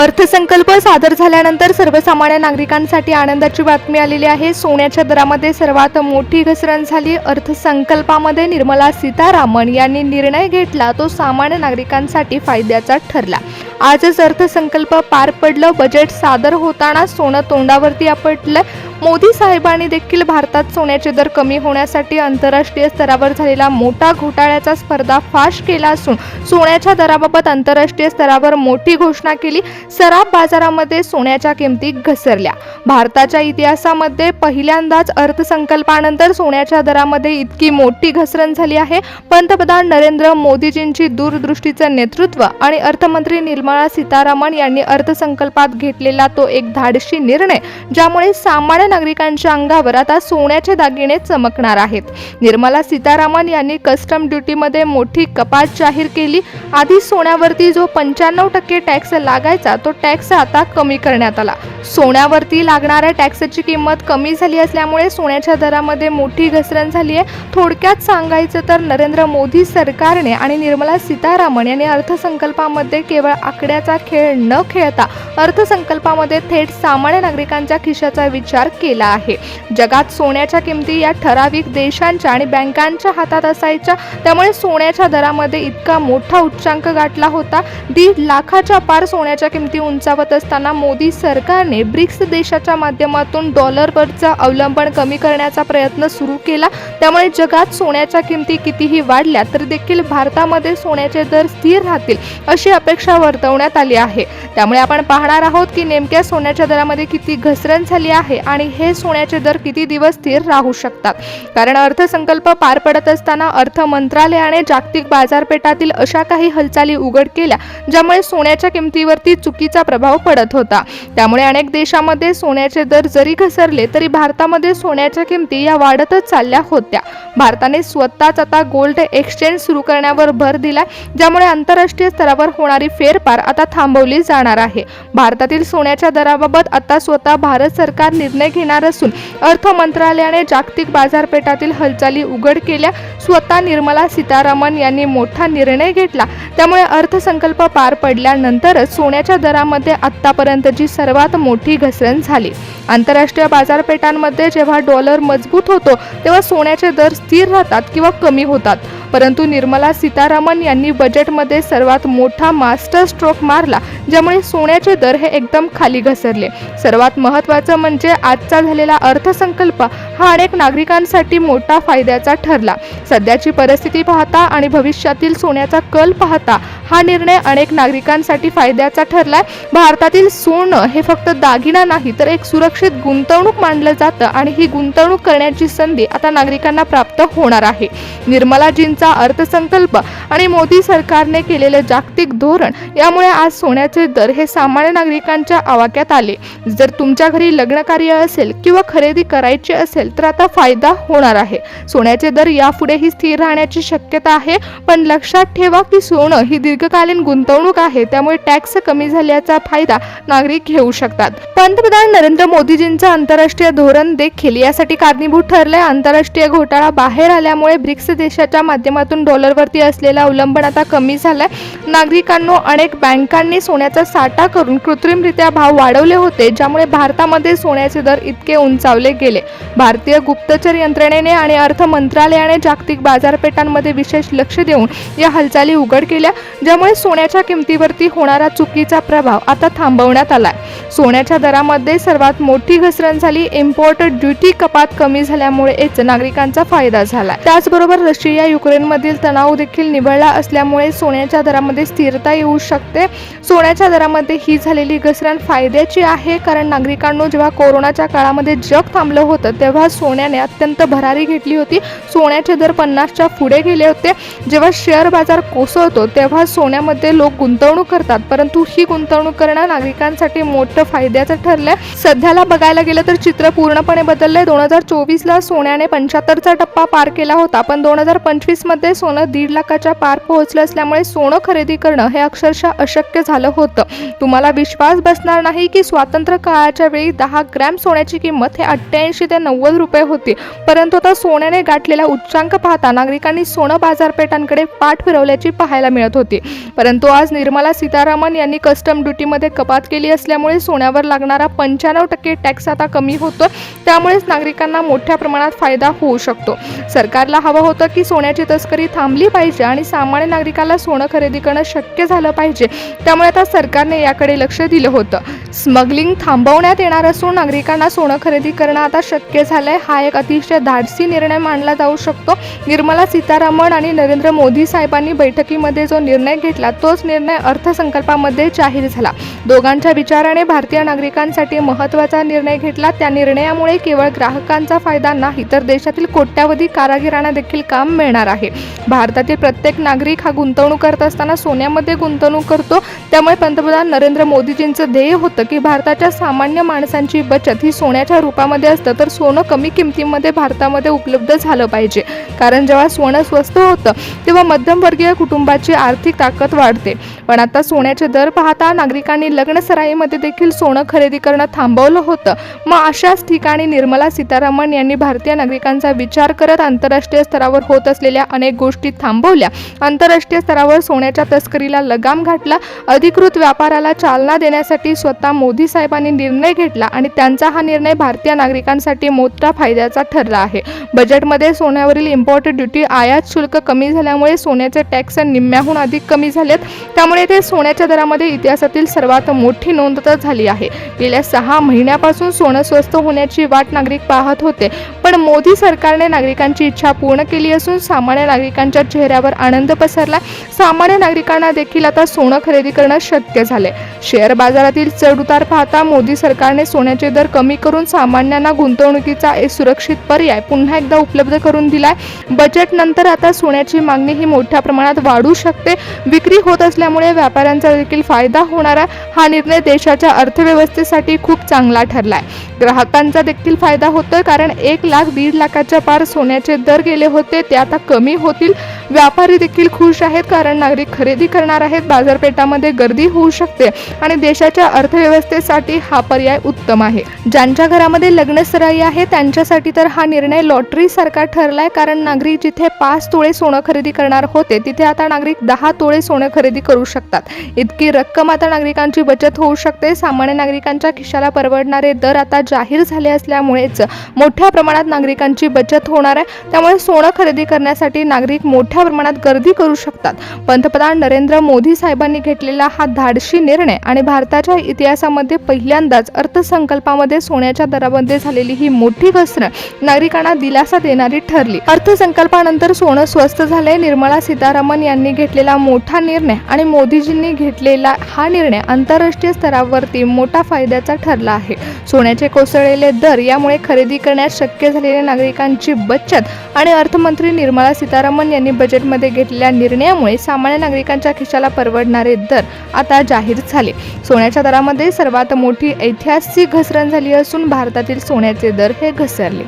अर्थसंकल्प सादर झाल्यानंतर सर्वसामान्य नागरिकांसाठी आनंदाची बातमी आलेली आहे। सोन्याच्या दरामध्ये सर्वात मोठी घसरण झाली। अर्थसंकल्पामध्ये निर्मला सीतारामन यांनी निर्णय घेतला तो सामान्य नागरिकांसाठी फायद्याचा ठरला। आजच अर्थसंकल्प पार पडलं। बजेट सादर होताना सोनं तोंडावरती आपटलं। मोदी साहेबांनी देखील भारतात सोन्याचे दर कमी होण्यासाठी आंतरराष्ट्रीय स्तरावर झालेला मोठा घोटाळ्याचा पर्दाफाश केला असून सोन्याच्या दराबाबत आंतरराष्ट्रीय स्तरावर मोठी घोषणा केली। सराफ बाजारामध्ये सोन्याच्या किमती घसरल्या। भारताच्या इतिहासामध्ये पहिल्यांदाच अर्थसंकल्पानंतर सोन्याच्या दरामध्ये इतकी मोठी घसरण झाली आहे। पंतप्रधान नरेंद्र मोदीजींची दूरदृष्टीचं नेतृत्व आणि अर्थमंत्री निर्मला सीतारामन यांनी अर्थसंकल्पात घेतलेला तो एक धाडसी निर्णय, ज्यामुळे सामान्य नागरिकांच्या अंगावर आता सोन्याचे दागिने चमकणार आहेत। निर्मला सीतारामन यांनी कस्टम ड्युटीमध्ये मोठी कपात जाहीर केली। आधी सोन्यावरती जो 95% टॅक्स लागायचा तो टॅक्स आता कमी करण्यात आला। सोन्यावरती लागणाऱ्या टॅक्सची किंमत कमी झाली असल्यामुळे सोन्याच्या दरामध्ये मोठी घसरण झाली आहे। थोडक्यात सांगायचं तर नरेंद्र मोदी सरकारने आणि निर्मला सीतारामन यांनी अर्थसंकल्पामध्ये केवळ आकड्याचा खेळ न खेळता अर्थसंकल्पामध्ये थेट सामान्य नागरिकांच्या खिशाचा विचार केला आहे। जगात सोन्याच्या किमती या ठराविक देशांच्या आणि बँकांच्या हातात असायच्या, त्यामुळे सोन्याच्या दरामध्ये इतका मोठा उच्चांक गाठला होता। 1.5 लाखाच्या पार सोन्याच्या किमती उंचावत असताना मोदी सरकारने ब्रिक्स देशाच्या माध्यमातून डॉलरवरचा अवलंबन कमी करण्याचा प्रयत्न सुरू केला। त्यामुळे जगात सोन्याच्या किमती कितीही वाढल्या तरी देखील भारतामध्ये सोन्याचे दर स्थिर राहतील अशी अपेक्षा वर्तवण्यात आली आहे। त्यामुळे आपण पाहणार आहोत की नेमक्या सोन्याच्या दरामध्ये किती घसरण झाली आहे आणि हे सोन्याचे दर किती दिवस स्थिर राहू शकतात। कारण अर्थसंकल्प पार पडत असताना अर्थ मंत्रालयाने जागतिक बाजारपेठातील अशा काही हालचाली उघड केल्या ज्यामुळे सोन्याच्या किमतीवरती चुकीचा प्रभाव पडत होता। त्यामुळे अनेक देशांमध्ये सोन्याचे दर जरी घसरले तरी भारतामध्ये सोन्याच्या किमती या वाढतच चालल्या होत्या। भारताने स्वतःच आता गोल्ड एक्सचेंज सुरू करण्यावर भर दिला, ज्यामुळे आंतरराष्ट्रीय स्तरावर होणारी फेरफार आता थांबवली जाणार आहे। भारतातील सोन्याच्या दराबाबत आता स्वतः भारत सरकार निर्णय घेणार असून अर्थ मंत्रालयाने जागतिक बाजारपेठातील हालचाली उघड केल्या। स्वतः निर्मला सीतारामन यांनी मोठा निर्णय घेतला, त्यामुळे अर्थसंकल्प पार पडल्यानंतरच सोन्याच्या दरामध्ये आतापर्यंतची सर्वात मोठी घसरण झाली। आंतरराष्ट्रीय बाजारपेठांमध्ये जेव्हा डॉलर मजबूत होतो तेव्हा सोन्याचे दर स्थिर राहतात किंवा कमी होतात, परंतु निर्मला सीतारामन यांनी बजेटमध्ये सर्वात मोठा मास्टर स्ट्रोक मारला, ज्यामुळे सोन्याचे दर हे एकदम खाली घसरले। सर्वात महत्त्वाचं म्हणजे आजचा झालेला अर्थसंकल्प हा अनेक नागरिकांसाठी मोठा फायद्याचा ठरला। सध्याची परिस्थिती पाहता आणि भविष्यातील सोन्याचा कल पाहता हा निर्णय अनेक नागरिकांसाठी फायद्याचा ठरलाय। भारतातील सोनं हे फक्त दागिना नाही तर एक सुरक्षित गुंतवणूक मानलं जातं आणि ही गुंतवणूक करण्याची संधी आता नागरिकांना प्राप्त होणार आहे। निर्मलाजींचा अर्थसंकल्प आणि मोदी सरकारने केलेले जागतिक धोरण यामुळे आज सोन्याचे दर हे सामान्य नागरिकांच्या आवाक्यात आले। जर तुमच्या घरी लग्न कार्य असेल किंवा खरेदी करायची असेल तर आता फायदा होणार आहे। सोन्याचे दर यापुढेही स्थिर राहण्याची शक्यता आहे, पण लक्षात ठेवा की सोनं ही दीर्घकालीन गुंतवणूक आहे, त्यामुळे टॅक्स कमी झाल्याचा फायदा नागरिक घेऊ शकतात। पंतप्रधान नरेंद्र मोदीजींचं आंतरराष्ट्रीय धोरण देखील यासाठी कारणीभूत ठरले। आंतरराष्ट्रीय घोटाळा बाहेर आल्यामुळे ब्रिक्स देशाच्या माध्यमातून डॉलरवरती असलेलं अवलंबन आता कमी झालंय। नागरिकांनो, अनेक बँकांनी सोन्याचा साठा करून कृत्रिमरित्या भाव वाढवले होते, ज्यामुळे भारतामध्ये सोन्याचे दर इतके उंचावले गेले। भारतीय गुप्तचर यंत्रणेने आणि अर्थ मंत्रालयाने जागतिक बाजारपेठांमध्ये विशेष लक्ष देऊन या हालचाली उघड केल्या, ज्यामुळे सोन्याच्या किमतीवरती होणारा चुकीचा प्रभाव आता थांबवण्यात आलाय। सोन्याच्या दरामध्ये सर्वात मोठी घसरण झाली। इम्पोर्ट ड्युटी कपात कमी झाल्यामुळेच नागरिकांचा फायदा झाला। त्याचबरोबर रशिया युक्रेनमधील तणाव देखील निवळला असल्यामुळे सोन्याच्या दरामध्ये स्थिरता येऊ शकते। सोन्याच्या दरामध्ये ही झालेली घसरण फायद्याची आहे, कारण नागरिकांनो, जेव्हा कोरोनाच्या काळामध्ये जग थांबलं होतं तेव्हा सोन्याने अत्यंत भरारी घेतली होती। सोन्याचे दर 50च्या पुढे गेले होते। जेव्हा शेअर बाजार कोसळतो तेव्हा सोन्यामध्ये लोक गुंतवणूक करतात, परंतु ही गुंतवणूक करणं नागरिकांसाठी मोठं फायद्याचं ठरलंय। सध्याला बघायला गेलं तर चित्र पूर्णपणे बदललंय। 2024ला सोन्याने 75चा टप्पा पार केला होता, पण 2025 2020मध्ये सोनं 1.5 लाखाच्या पार पोहोचलं असल्यामुळे सोनं खरेदी करणं हे अक्षरशः अशक्य झालं होतं. तुम्हाला विश्वास बसणार नाही की स्वातंत्र्य काळाच्या वेळी 10 ग्रॅम सोन्याची किंमत हे 88 ते 90 रुपये होती. परंतु आता सोन्याने गाठलेला उच्चांक पाहता नागरिकांनी सोनं बाजारपेठांकडे पाठ फिरवल्याची पाहायला मिळत होती. परंतु आज निर्मला सीतारामन यांनी कस्टम ड्युटीमध्ये कपात केली असल्यामुळे सोन्यावर लागणारा 95% टॅक्स आता कमी होतो. त्यामुळेच नागरिकांना मोठ्या प्रमाणात फायदा होऊ शकतो. सरकारला हवं होतं की सोन्याची तस्करी थांबली पाहिजे आणि सामान्य नागरिकाला सोनं खरेदी करणं शक्य झालं पाहिजे. त्यामुळे आता सरकारने याकडे लक्ष दिलं होतं. स्मगलिंग थांबवण्यात येणार असून नागरिकांना सोनं खरेदी करणं आता शक्य झालंय. हा एक अतिशय धाडसी निर्णय मानला जाऊ शकतो. निर्मला सीतारामन आणि नरेंद्र मोदी साहेबांनी बैठकीमध्ये जो निर्णय घेतला तोच निर्णय अर्थसंकल्पामध्ये जाहीर झाला. दोघांच्या विचाराने भारतीय नागरिकांसाठी महत्त्वाचा निर्णय घेतला. त्या निर्णयामुळे केवळ ग्राहकांचा फायदा नाही तर देशातील कोट्यावधी कारागिरांना देखील काम मिळणार आहे. भारतातील प्रत्येक नागरिक हा गुंतवणूक करत असताना सोन्यामध्ये गुंतवणूक करतो. त्यामुळे पंतप्रधान नरेंद्र मोदीजींचं ध्येय होतं की भारताच्या सामान्य माणसांची बचत ही सोन्याच्या रूपामध्ये असतं तर सोनं कमी किमतीमध्ये भारतामध्ये उपलब्ध झालं पाहिजे. कारण जेव्हा सोनं स्वस्त होतं तेव्हा मध्यमवर्गीय कुटुंबाची आर्थिक ताकद वाढते. पण आता सोन्याचे दर पाहता नागरिकांनी लग्नसराईमध्ये देखील सोनं खरेदी करणं थांबवलं होतं. मग अशाच ठिकाणी निर्मला सीतारामन यांनी भारतीय नागरिकांचा विचार करत आंतरराष्ट्रीय स्तरावर होत असलेल्या अनेक गोष्टी थांबवल्या. आंतरराष्ट्रीय स्तरावर सोन्याच्या तस्करीला लगाम घातला. अधिकृत व्यापाराला चालना देण्यासाठी स्वतः मोदी साहेबांनी निर्णय घेतला आणि त्यांचा हा निर्णय भारतीय नागरिकांसाठी मोठा फायद्याचा ठरला आहे. बजेटमध्ये सोन्यावरील इम्पोर्ट ड्युटी आयात शुल्क कमी झाल्यामुळे सोन्याचे टॅक्स निम्म्याहून अधिक कमी झालेत. त्यामुळे ते सोन्याच्या दरामध्ये इतिहासातील सर्वात मोठी नोंद झाली आहे. गेल्या 6 महिन्यापासून सोनं स्वस्त होण्याची वाट नागरिक पाहत होते. पण मोदी सरकारने नागरिकांची इच्छा पूर्ण केली असून सामान्य नागरिकांच्या चेहऱ्यावर आनंद पसरला. सामान्य नागरिकांना देखील आता सोनं खरेदी करणं शक्य झाले. शेअर बाजारातील चढउतार पाहता मोदी सरकारने सोन्याचे दर कमी करून सामान्यांना गुंतवणुकीचा एक सुरक्षित पर्याय पुन्हा एकदा उपलब्ध करून दिलाय. बजेट नंतर आता सोन्याची मागणी ही मोठ्या प्रमाणात वाढू शकते. विक्री होत असल्यामुळे व्यापाऱ्यांचा देखील फायदा होणार आहे. हा निर्णय देशाच्या अर्थव्यवस्थेसाठी खूप चांगला ठरलाय. ग्राहकांचा देखील फायदा होतोय कारण 1 लाख 1.5 लाखाच्या पार सोन्याचे दर गेले होते ते आता कमी होतील. व्यापारी देखील खुश आहेत कारण नागरिक खरेदी करणार आहेत. बाजारपेठामध्ये गर्दी होऊ शकते आणि देशाच्या अर्थव्यवस्थेसाठी हा पर्याय उत्तम आहे. ज्यांच्या घरामध्ये लग्नसराई आहे त्यांच्यासाठी तर हा निर्णय लॉटरी सारखा ठरलाय. कारण नागरिक जिथे 5 तोळे सोनं खरेदी करणार होते तिथे आता नागरिक 10 तोळे सोनं खरेदी करू शकतात. इतकी रक्कम आता नागरिकांची बचत होऊ शकते. सामान्य नागरिकांच्या खिशाला परवडणारे दर आता जाहीर झाले असल्यामुळेच मोठ्या प्रमाणात नागरिकांची बचत होणार आहे. त्यामुळे सोनं खरेदी करण्यासाठी नागरिक मोठ्या प्रमाणात गर्दी करू शकतात. पंतप्रधान नरेंद्र मोदी साहेबांनी घेतलेला हा धाडसी निर्णय आणि भारताच्या इतिहासामध्ये पहिल्यांदाच अर्थसंकल्पामध्ये सोन्याच्या दरामध्ये झालेली ही मोठी घसरण नागरिकांना दिलासा देणारी ठरली. अर्थसंकल्पानंतर सोनं स्वस्त झाले. निर्मला सीतारामन यांनी घेतलेला मोठा निर्णय आणि मोदीजींनी घेतलेला हा निर्णय आंतरराष्ट्रीय स्तरावरती मोठा फायद्याचा ठरला आहे. सोन्याचे कोसळलेले दर यामुळे खरेदी करण्यास शक्य झालेल्या नागरिकांची बचत आणि अर्थमंत्री निर्मला सीतारामन यांनी बजेटमध्ये घेतलेल्या निर्णयामुळे सामान्य नागरिकांच्या खिशाला परवडणारे दर आता जाहीर झाले. सोन्याच्या दरामध्ये सर्वात मोठी ऐतिहासिक घसरण झाली असून भारतातील सोन्याचे दर हे घसरले.